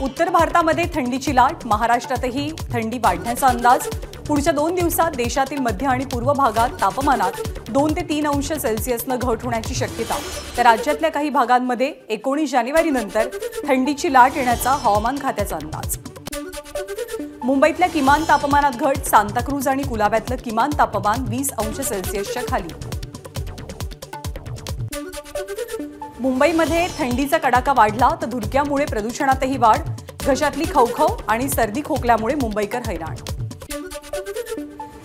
उत्तर भारतामध्ये थंडीची लाट, महाराष्ट्रातही थंडी वाढण्याचा अंदाज। पुढच्या 2 दिवसात देशातील मध्य आणि पूर्व भागात तापमानात 2 ते 3 अंश सेल्सिअसनं घट होण्याची शक्यता। तर राज्यातल्या काही भागांमध्ये 19 जानेवारीनंतर थंडीची लाट येण्याचा हवामान खात्याचा अंदाज। मुंबईतल्या किमान तापमानात घट, सांताक्रूज आणि कुलाब्यातलं किमान तापमान 20 अंश सेल्सिअसच्या खाली। मुंबईमध्ये थंडीचा कडाका वाढला तर धुरक्यामुळे प्रदूषणातही वाढ, घशातली खवखव आणि सर्दी खोकल्यामुळे मुंबईकर हैराण।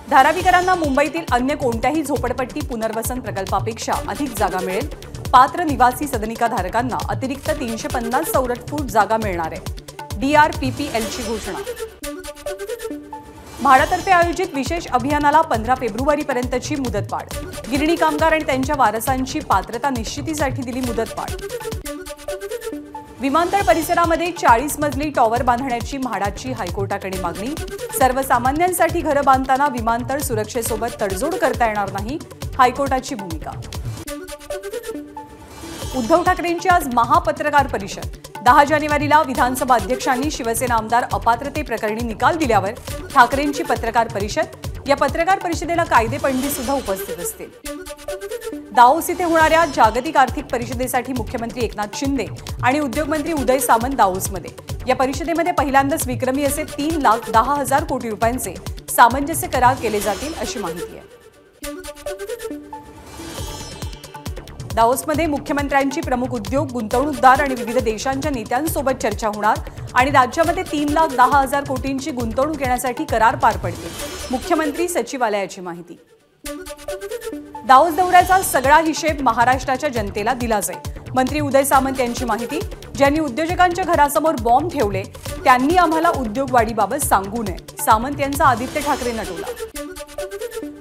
धारावीकरांना मुंबईतील अन्य कोणत्याही झोपडपट्टी पुनर्वसन प्रकल्पापेक्षा अधिक जागा मिळेल। पात्र निवासी सदनिका धारकांना अतिरिक्त 350 चौरस फूट जागा मिळणार आहे। DRPPLची घोषणा। म्हाडातर्फे आयोजित विशेष अभियानाला 15 फेब्रुवारीपर्यंतची मुदतवाढ। गिरणी कामगार आणि त्यांच्या वारसांची पात्रता निश्चितीसाठी दिली मुदतवाढ। विमानतळ परिसरामध्ये 40 मजली टॉवर बांधण्याची म्हाडाची हायकोर्टाकडे मागणी। सर्वसामान्यांसाठी घरं बांधताना विमानतळ सुरक्षेसोबत तडजोड करता येणार नाही, हायकोर्टाची भूमिका। उद्धव ठाकरेंची आज महापत्रकार परिषद। 10 जानेवारीला विधानसभा अध्यक्षांनी शिवसेना आमदार अपात्रते प्रकरणी निकाल दिल्यावर ठाकरेंची पत्रकार परिषद। या पत्रकार परिषदेला कायदे पंडित सुद्धा उपस्थित असतील। दाओस इथे होणाऱ्या जागतिक आर्थिक परिषदेसाठी मुख्यमंत्री एकनाथ शिंदे आणि उद्योगमंत्री उदय सामंत दाओसमध्ये। या परिषदेमध्ये पहिल्यांदाच विक्रमी असे 3,10,000 कोटी रुपयांचे सामंजस्य करार केले जातील अशी माहिती आहे। दाओसमध्ये मुख्यमंत्र्यांची प्रमुख उद्योग, गुंतवणूकदार आणि विविध देशांच्या नेत्यांसोबत चर्चा होणार आणि राज्यामध्ये 3,10,000 कोटींची गुंतवणूक येण्यासाठी करार पार पडतील, मुख्यमंत्री सचिवालयाची माहिती। दाओस दौऱ्याचा सगळा हिशेब महाराष्ट्राच्या जनतेला दिला जाईल, मंत्री उदय सामंत यांची माहिती। ज्यांनी उद्योजकांच्या घरासमोर बॉम्ब ठेवले त्यांनी आम्हाला उद्योगवाढीबाबत सांगू नये, सामंत यांचा आदित्य ठाकरेंना टोला।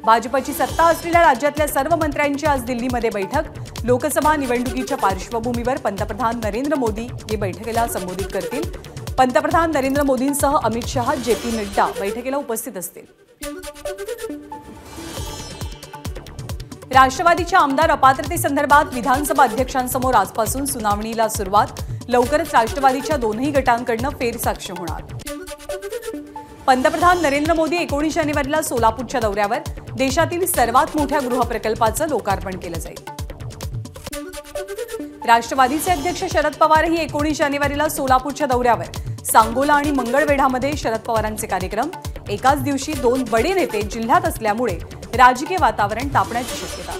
भाजपची सत्ता असलेल्या राज्यातल्या सर्व मंत्र्यांची आज दिल्लीमध्ये बैठक। लोकसभा निवडणुकीच्या पार्श्वभूमीवर पंतप्रधान नरेंद्र मोदी या बैठकीला संबोधित करतील। पंतप्रधान नरेंद्र मोदींसह अमित शहा, JP नड्डा बैठकीला उपस्थित असतील। राष्ट्रवादीच्या आमदार अपात्रतेसंदर्भात विधानसभा अध्यक्षांसमोर आजपासून सुनावणीला सुरुवात। लवकरच राष्ट्रवादीच्या दोन्ही गटांकडून फेरसाक्ष होणार। पंतप्रधान नरेंद्र मोदी 19 जानेवारीला सोलापूरच्या दौऱ्यावर। देशातील सर्वात मोठ्या गृहप्रकल्पाचं लोकार्पण केलं जाईल। राष्ट्रवादीचे अध्यक्ष शरद पवारही 19 जानेवारीला सोलापूरच्या दौऱ्यावर। सांगोला आणि मंगळवेढामध्ये शरद पवारांचे कार्यक्रम। एकाच दिवशी 2 बडे नेते जिल्ह्यात असल्यामुळे राजकीय वातावरण तापण्याची शक्यता।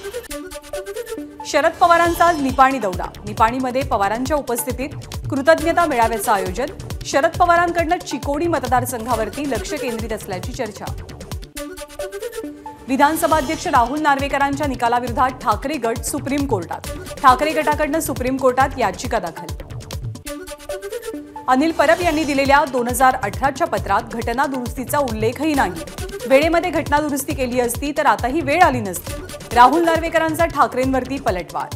शरद पवारांचा आज निपाणी दौरा। निपाणीमध्ये पवारांच्या उपस्थितीत कृतज्ञता मेळाव्याचं आयोजन। शरद पवारांकडून चिकोडी मतदारसंघावरती लक्ष केंद्रित असल्याची चर्चा। विधानसभा अध्यक्ष राहुल नार्वेकरांच्या निकालाविरोधात ठाकरे गट सुप्रीम कोर्टात। ठाकरे गटाकडून सुप्रीम कोर्टात याचिका दाखल। अनिल परब यांनी दिलेल्या 2018च्या पत्रात घटना दुरुस्तीचा उल्लेखही नाही। वेळेमध्ये घटना दुरुस्ती केली असती तर आता ही वेळ आली नसती। राहुल नार्वेकरांचा ठाकरेंवरती पलटवार।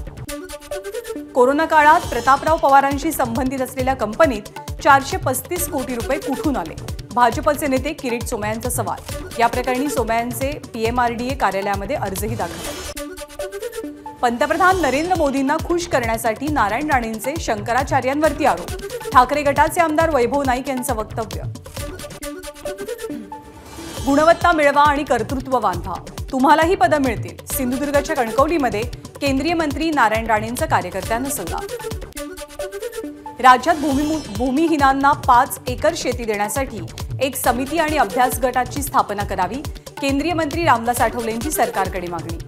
कोरोना काळात प्रतापराव पवारांशी संबंधित असलेल्या कंपनीत 435 कोटी रुपये कुठून आले? भाजपचे नेते किरीट सोमय्यांचा सवाल। या प्रकरणी सोमय्यांचे PMRDA कार्यालयामध्ये अर्जही दाखल। पंतप्रधान नरेंद्र मोदींना खुश करण्यासाठी नारायण राणेंचे शंकराचार्यांवरती आरोप। ठाकरे गटाचे आमदार वैभव नाईक यांचं वक्तव्य। गुणवत्ता मिळवा आणि कर्तृत्ववान व्हा, तुम्हालाही पदं मिळतील। सिंधुदुर्गच्या कणकवलीमध्ये केंद्रीय मंत्री नारायण राणेंचा कार्यकर्त्यांना सल्ला। राज्यात भूमिहीनांना 5 एकर शेती देण्यासाठी एक समिती आणि अभ्यास गटाची स्थापना करावी। केंद्रीय मंत्री रामदास आठवलेंची सरकारकडे मागणी।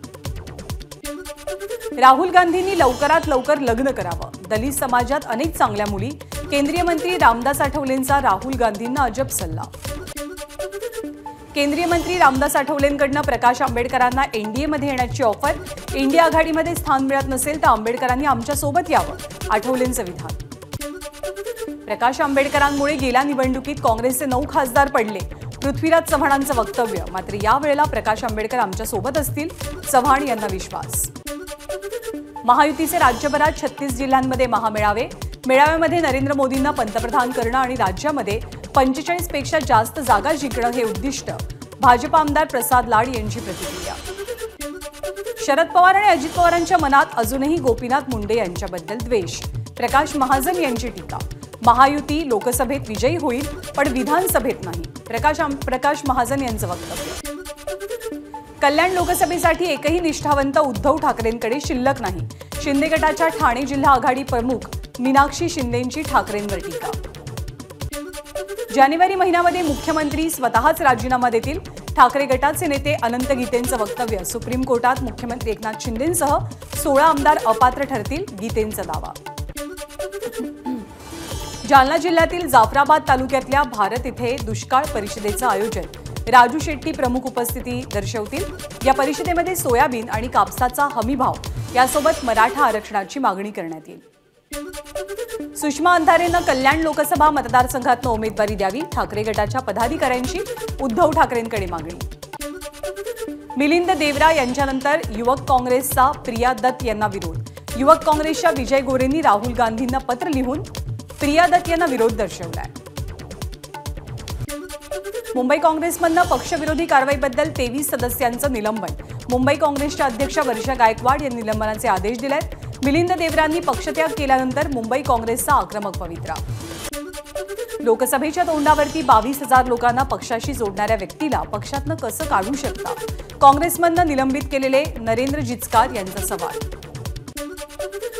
राहुल गांधींनी लवकरात लवकर लग्न करावं। दलित समाजात अनेक चांगल्या मुली। केंद्रीय मंत्री रामदास आठवलेंचा राहुल गांधींना अजब सल्ला। केंद्रीय मंत्री रामदास आठवलेंकडून प्रकाश आंबेडकरांना NDAमध्ये येण्याची ऑफर। इंडिया आघाडीमध्ये स्थान मिळत नसेल तर आंबेडकरांनी आमच्या सोबत यावं, आठवलेंचं विधान। प्रकाश आंबेडकरांमुळे गेल्या निवडणुकीत काँग्रेसचे 9 खासदार पडले, पृथ्वीराज चव्हाणांचं वक्तव्य। मात्र यावेळेला प्रकाश आंबेडकर आमच्या सोबत असतील, चव्हाण यांना विश्वास। महायुतीचे राज्यभरात 36 जिल्ह्यांमध्ये महामेळावे। मेळाव्यामध्ये नरेंद्र मोदींना पंतप्रधान करणं आणि राज्यामध्ये 45 पेक्षा जास्त जागा जिंकणं हे उद्दिष्ट। भाजप आमदार प्रसाद लाड यांची प्रतिक्रिया। शरद पवार आणि अजित पवारांच्या मनात अजूनही गोपीनाथ मुंडे यांच्याबद्दल द्वेष. प्रकाश महाजन यांची टीका. महायुती लोकसभेत विजयी होईल पण विधानसभेत नाही. प्रकाश महाजन यांचं वक्तव्य. कल्याण लोकसभेसाठी एकही निष्ठावंत उद्धव ठाकरेंकडे शिल्लक नाही. शिंदे गटाच्या ठाणे जिल्हा आघाडी प्रमुख मीनाक्षी शिंदेंची ठाकरेंवर टीका. जानेवारी महिन्यामध्ये मुख्यमंत्री स्वतःच राजीनामा देतील. ठाकरे गटाचे नेते अनंत गीतेंचं वक्तव्य. सुप्रीम कोर्टात मुख्यमंत्री एकनाथ शिंदेंसह 16 आमदार अपात्र ठरतील, गीतेंचा दावा. जालना जिल्ह्यातील जाफराबाद तालुक्यातल्या भारत इथे दुष्काळ परिषदेचं आयोजन. राजू शेट्टी प्रमुख उपस्थिती दर्शवतील. या परिषदेमध्ये सोयाबीन आणि कापसाचा हमीभाव यासोबत मराठा आरक्षणाची मागणी करण्यात येईल. सुषमा अंधारेंना कल्याण लोकसभा मतदारसंघातून उमेदवारी द्यावी. ठाकरे गटाच्या पदाधिकाऱ्यांची उद्धव ठाकरेंकडे मागणी. मिलिंद देवरा यांच्यानंतर युवक काँग्रेसचा प्रिया दत्त यांना विरोध. युवक काँग्रेसच्या विजय गोरेंनी राहुल गांधींना पत्र लिहून प्रिया दत्त यांना विरोध दर्शवलाय. मुंबई काँग्रेसमधनं पक्षविरोधी कारवाईबद्दल 23 सदस्यांचं निलंबन. मुंबई काँग्रेसच्या अध्यक्षा वर्षा गायकवाड यांनी निलंबनाचे आदेश दिलेत. मिलिंद देवरांनी पक्षत्याग केल्यानंतर मुंबई काँग्रेसचा आक्रमक पवित्रा. लोकसभेच्या तोंडावरती 22,000 लोकांना पक्षाशी जोडणाऱ्या व्यक्तीला पक्षातनं कसं काढू शकता? काँग्रेसमधनं निलंबित केलेले नरेंद्र जिचकार यांचा सवाल.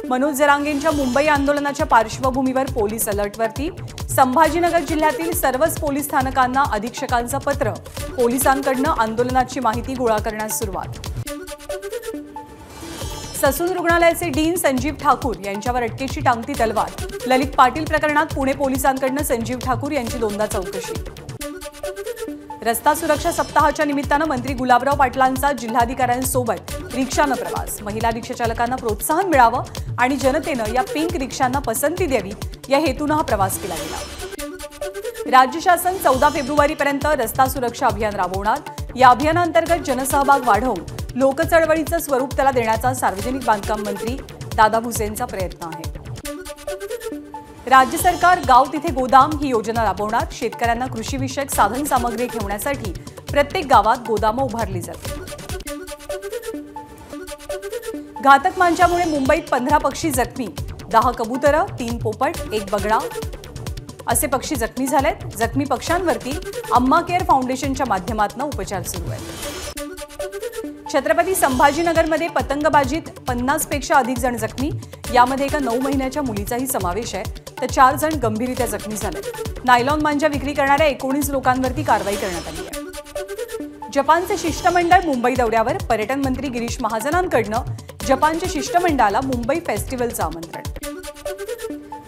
मनोज जरांगेंच्या मुंबई आंदोलनाच्या पार्श्वभूमीवर पोलीस अलर्टवरती. संभाजीनगर जिल्ह्यातील सर्वच पोलीस स्थानकांना अधीक्षकांचं पत्र. पोलिसांकडनं आंदोलनाची माहिती गोळा करण्यास सुरुवात. ससून रुग्णालयाचे डीन संजीव ठाकूर यांच्यावर अटकेची टांगती तलवार. ललित पाटील प्रकरणात पुणे पोलिसांकडनं संजीव ठाकूर यांची दोनदा चौकशी. रस्ता सुरक्षा सप्ताहाच्या निमित्तानं मंत्री गुलाबराव पाटलांचा जिल्हाधिकाऱ्यांसोबत रिक्षानं प्रवास. महिला रिक्षा चालकांना प्रोत्साहन मिळावं आणि जनतेनं या पिंक रिक्षांना पसंती द्यावी या हेतूनं हा प्रवास केला गेला. राज्य शासन 14 फेब्रुवारीपर्यंत रस्ता सुरक्षा अभियान राबवणार. या अभियानांतर्गत जनसहभाग वाढवून लोकचळवळीचं स्वरूप त्याला देण्याचा सार्वजनिक बांधकाम मंत्री दादा भुसेंचा प्रयत्न आहे. राज्य सरकार गाव तिथे गोदाम ही योजना राबवणार. शेतकऱ्यांना कृषीविषयक साधन सामग्री ठेवण्यासाठी प्रत्येक गावात गोदामं उभारली जातील. घातक मांजामुळे मुंबईत 15 पक्षी जखमी. 10 कबुतरं, 3 पोपट, 1 बगळा असे पक्षी जखमी झालेत. जखमी पक्ष्यांवरती अम्मा केअर फाउंडेशनच्या माध्यमातून उपचार सुरू आहेत. छत्रपती संभाजीनगरमध्ये पतंगबाजीत 50 पेक्षा अधिक जण जखमी. यामध्ये एका 9 महिन्याच्या मुलीचाही समावेश आहे. तर 4 जण गंभीररित्या जखमी झाले. नायलॉन मांजा विक्री करणाऱ्या 19 लोकांवरती कारवाई करण्यात आली आहे. जपानचे शिष्टमंडळ मुंबई दौऱ्यावर. पर्यटन मंत्री गिरीश महाजनांकडनं जपानच्या शिष्टमंडळाला मुंबई फेस्टिव्हलचं आमंत्रण.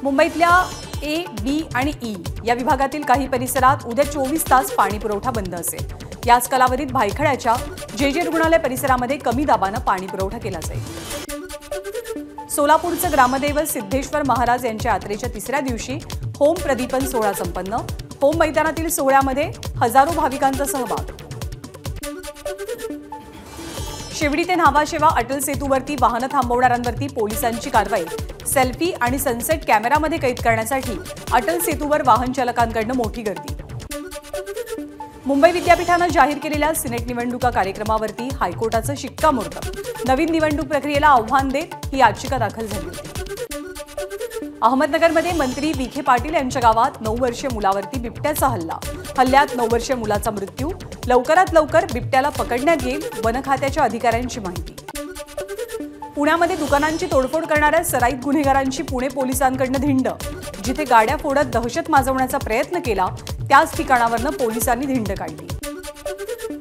मुंबईतल्या ए, बी आणि ई या विभागातील काही परिसरात उद्या 24 तास पाणी पुरवठा बंद असेल. याच कालावधीत भायखळ्याच्या जे रुग्णालय परिसरामध्ये कमी दाबानं पाणी पुरवठा केला जाईल. सोलापूरचं ग्रामदैवत सिद्धेश्वर महाराज यांच्या यात्रेच्या 3ऱ्या दिवशी होम प्रदीपन सोहळा संपन्न. होम मैदानातील सोहळ्यामध्ये हजारो भाविकांचा सहभाग. शिवडी ते न्हावाशेवा अटल सेतूवरती वाहनं थांबवणाऱ्यांवरती पोलिसांची कारवाई. सेल्फी आणि सनसेट कॅमेरामध्ये कैद करण्यासाठी अटल सेतूवर वाहन चालकांकडून मोठी गर्दी. मुंबई विद्यापीठानं जाहीर केलेल्या सिनेट निवडणुका कार्यक्रमावरती हायकोर्टाचं शिक्कामोर्तब. नवीन निवडणूक प्रक्रियेला आव्हान देत ही याचिका दाखल झाली होती. अहमदनगरमध्ये मंत्री विखे पाटील यांच्या गावात 9 वर्षीय मुलावरती बिबट्याचा हल्ला. हल्ल्यात 9 वर्षीय मुलाचा मृत्यू. लवकरात लवकर बिबट्याला पकडण्यात येईल, वन खात्याच्या अधिकाऱ्यांची माहिती. पुण्यामध्ये दुकानांची तोडफोड करणाऱ्या सराईत गुन्हेगारांची पुणे पोलिसांकडनं धिंड. जिथे गाड्या फोडत दहशत माजवण्याचा प्रयत्न केला त्याच ठिकाणावरनं पोलिसांनी धिंड काढली.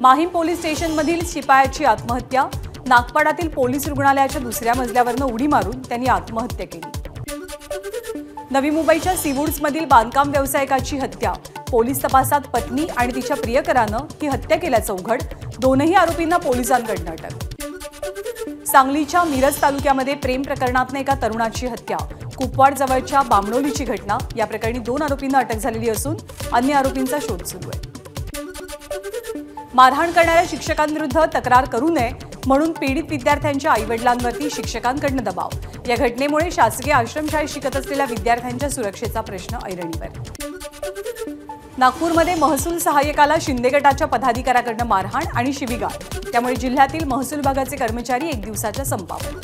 माहीम पोलीस स्टेशनमधील शिपायाची आत्महत्या. नागपाडातील पोलीस रुग्णालयाच्या 2ऱ्या मजल्यावरनं उडी मारून त्यांनी आत्महत्या केली. नवी मुंबईच्या सीवूड्समधील बांधकाम व्यावसायिकाची हत्या. पोलीस तपासात पत्नी आणि तिच्या प्रियकरानं ही हत्या केल्याचं उघड. 2ही आरोपींना पोलिसांकडनं अटक. सांगलीच्या मिरज तालुक्यामध्ये प्रेम प्रकरणातनं एका तरुणाची हत्या. कुपवाड जवळच्या बामणोलीची घटना. या प्रकरणी 2 आरोपींना अटक झालेली असून अन्य आरोपींचा शोध सुरू आहे. मारहाण करणाऱ्या शिक्षकांविरुद्ध तक्रार करू नये म्हणून पीडित विद्यार्थ्यांच्या आईवडिलांवरती शिक्षकांकडनं दबाव. या घटनेमुळे शासकीय आश्रमशाळेत शिकत असलेल्या विद्यार्थ्यांच्या सुरक्षेचा प्रश्न ऐरणीवर. नागपूरमध्ये महसूल सहाय्यकाला शिंदे गटाच्या पदाधिकाऱ्याकडून मारहाण आणि शिवीगाळ, त्यामुळे जिल्ह्यातील महसूल विभागाचे कर्मचारी एक दिवसाच्या संपावर.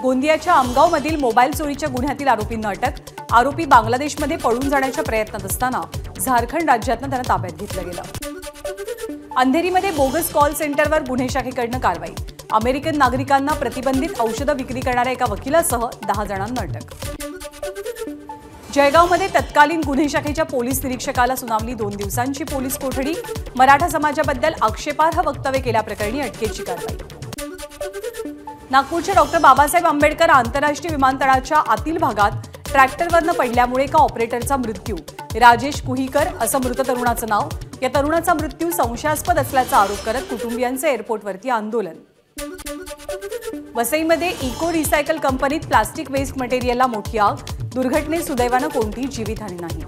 गोंदियाच्या आमगावमधील मोबाईल चोरीच्या गुन्ह्यातील आरोपींना अटक. आरोपी बांगलादेशमध्ये पळून जाण्याच्या प्रयत्नात असताना झारखंड राज्यातून त्यांना ताब्यात घेतलं गेलं. अंधेरीमध्ये बोगस कॉल सेंटरवर गुन्हे शाखेकडून कारवाई. अमेरिकन नागरिकांना प्रतिबंधित औषधं विक्री करणाऱ्या एका वकिलासह 10 जणांना अटक. जळगावमध्ये तत्कालीन गुन्हे शाखेच्या पोलीस निरीक्षकाला सुनावली 2 दिवसांची पोलीस कोठडी. मराठा समाजाबद्दल आक्षेपार्ह वक्तव्य केल्याप्रकरणी अटकेची कारवाई. नागपूरच्या डॉक्टर बाबासाहेब आंबेडकर आंतरराष्ट्रीय विमानतळाच्या आतील भागात ट्रॅक्टरवरनं पडल्यामुळे एका ऑपरेटरचा मृत्यू. राजेश कुहीकर असं मृत तरुणाचं नाव. या तरुणाचा मृत्यू संशयास्पद असल्याचा आरोप करत कुटुंबियांचे एअरपोर्टवरती आंदोलन. वसईमध्ये इको रिसायकल कंपनीत प्लास्टिक वेस्ट मटेरियलला मोठी आग. दुर्घटनेत सुदैवानं कोणतीही जीवितहानी नाही.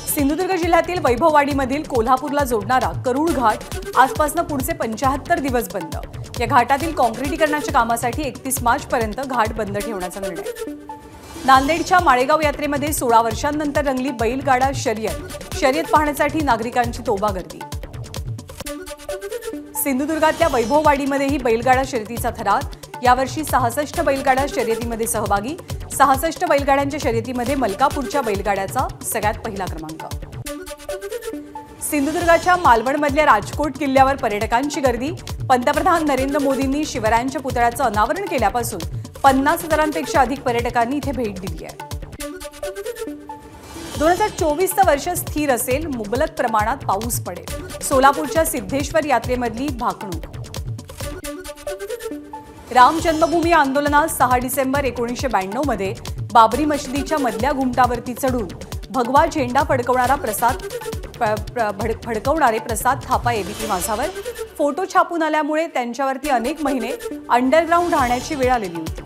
सिंधुदुर्ग जिल्ह्यातील वैभववाडीमधील कोल्हापूरला जोडणारा करूळ घाट आजपासून पुढचे 75 दिवस बंद. या घाटातील काँक्रिटीकरणाच्या कामासाठी 31 मार्चपर्यंत घाट बंद ठेवण्याचा निर्णय. नांदेडच्या माळेगाव यात्रेमध्ये 16 वर्षांनंतर रंगली बैलगाडा शर्यत. शर्यत पाहण्यासाठी नागरिकांची तोबा गर्दी. सिंधुदुर्गातल्या वैभववाडीमध्येही बैलगाडा शर्यतीचा थरार. यावर्षी 66 बैलगाडा शर्यतीमध्ये सहभागी. 66 बैलगाड्यांच्या शर्यतीमध्ये मलकापूरच्या बैलगाड्याचा सगळ्यात पहिला क्रमांक. सिंधुदुर्गाच्या मालवणमधल्या राजकोट किल्ल्यावर पर्यटकांची गर्दी. पंतप्रधान नरेंद्र मोदींनी शिवरायांच्या पुतळ्याचं अनावरण केल्यापासून 50,000पेक्षा अधिक पर्यटकांनी इथे भेट दिली आहे. 2024चं वर्ष स्थिर असेल. मुबलक प्रमाणात पाऊस पडेल. सोलापूरच्या सिद्धेश्वर यात्रेमधली भाकणूक. राम जन्मभूमी आंदोलनात 6 डिसेंबर 1992 मध्ये बाबरी मशिदीच्या मधल्या घुमटावरती चढून भगवा झेंडा फडकवणारे प्रसाद थापा एबीपी माझावर फोटो छापून आल्यामुळे त्यांच्यावरती अनेक महिने अंडरग्राऊंड राहण्याची वेळ आलेली होती.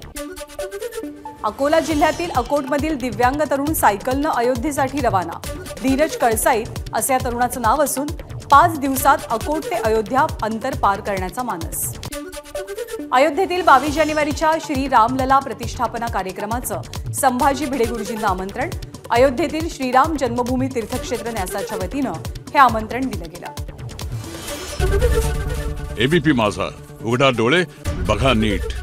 अकोला जिल्ह्यातील अकोटमधील दिव्यांग तरुण सायकलनं अयोध्येसाठी रवाना. धीरज कळसाईत असं या तरुणाचं नाव असून 5 दिवसात अकोट ते अयोध्या अंतर पार करण्याचा मानस. अयोध्येतील 22 जानेवारीच्या श्री रामलला प्रतिष्ठापना कार्यक्रमाचं संभाजी भिडे गुरुजींना आमंत्रण. अयोध्येतील श्रीराम जन्मभूमी तीर्थक्षेत्र न्यासाच्या वतीनं हे आमंत्रण दिलं गेलं. एबीपी माझा, उघडा डोळे बघा नीट.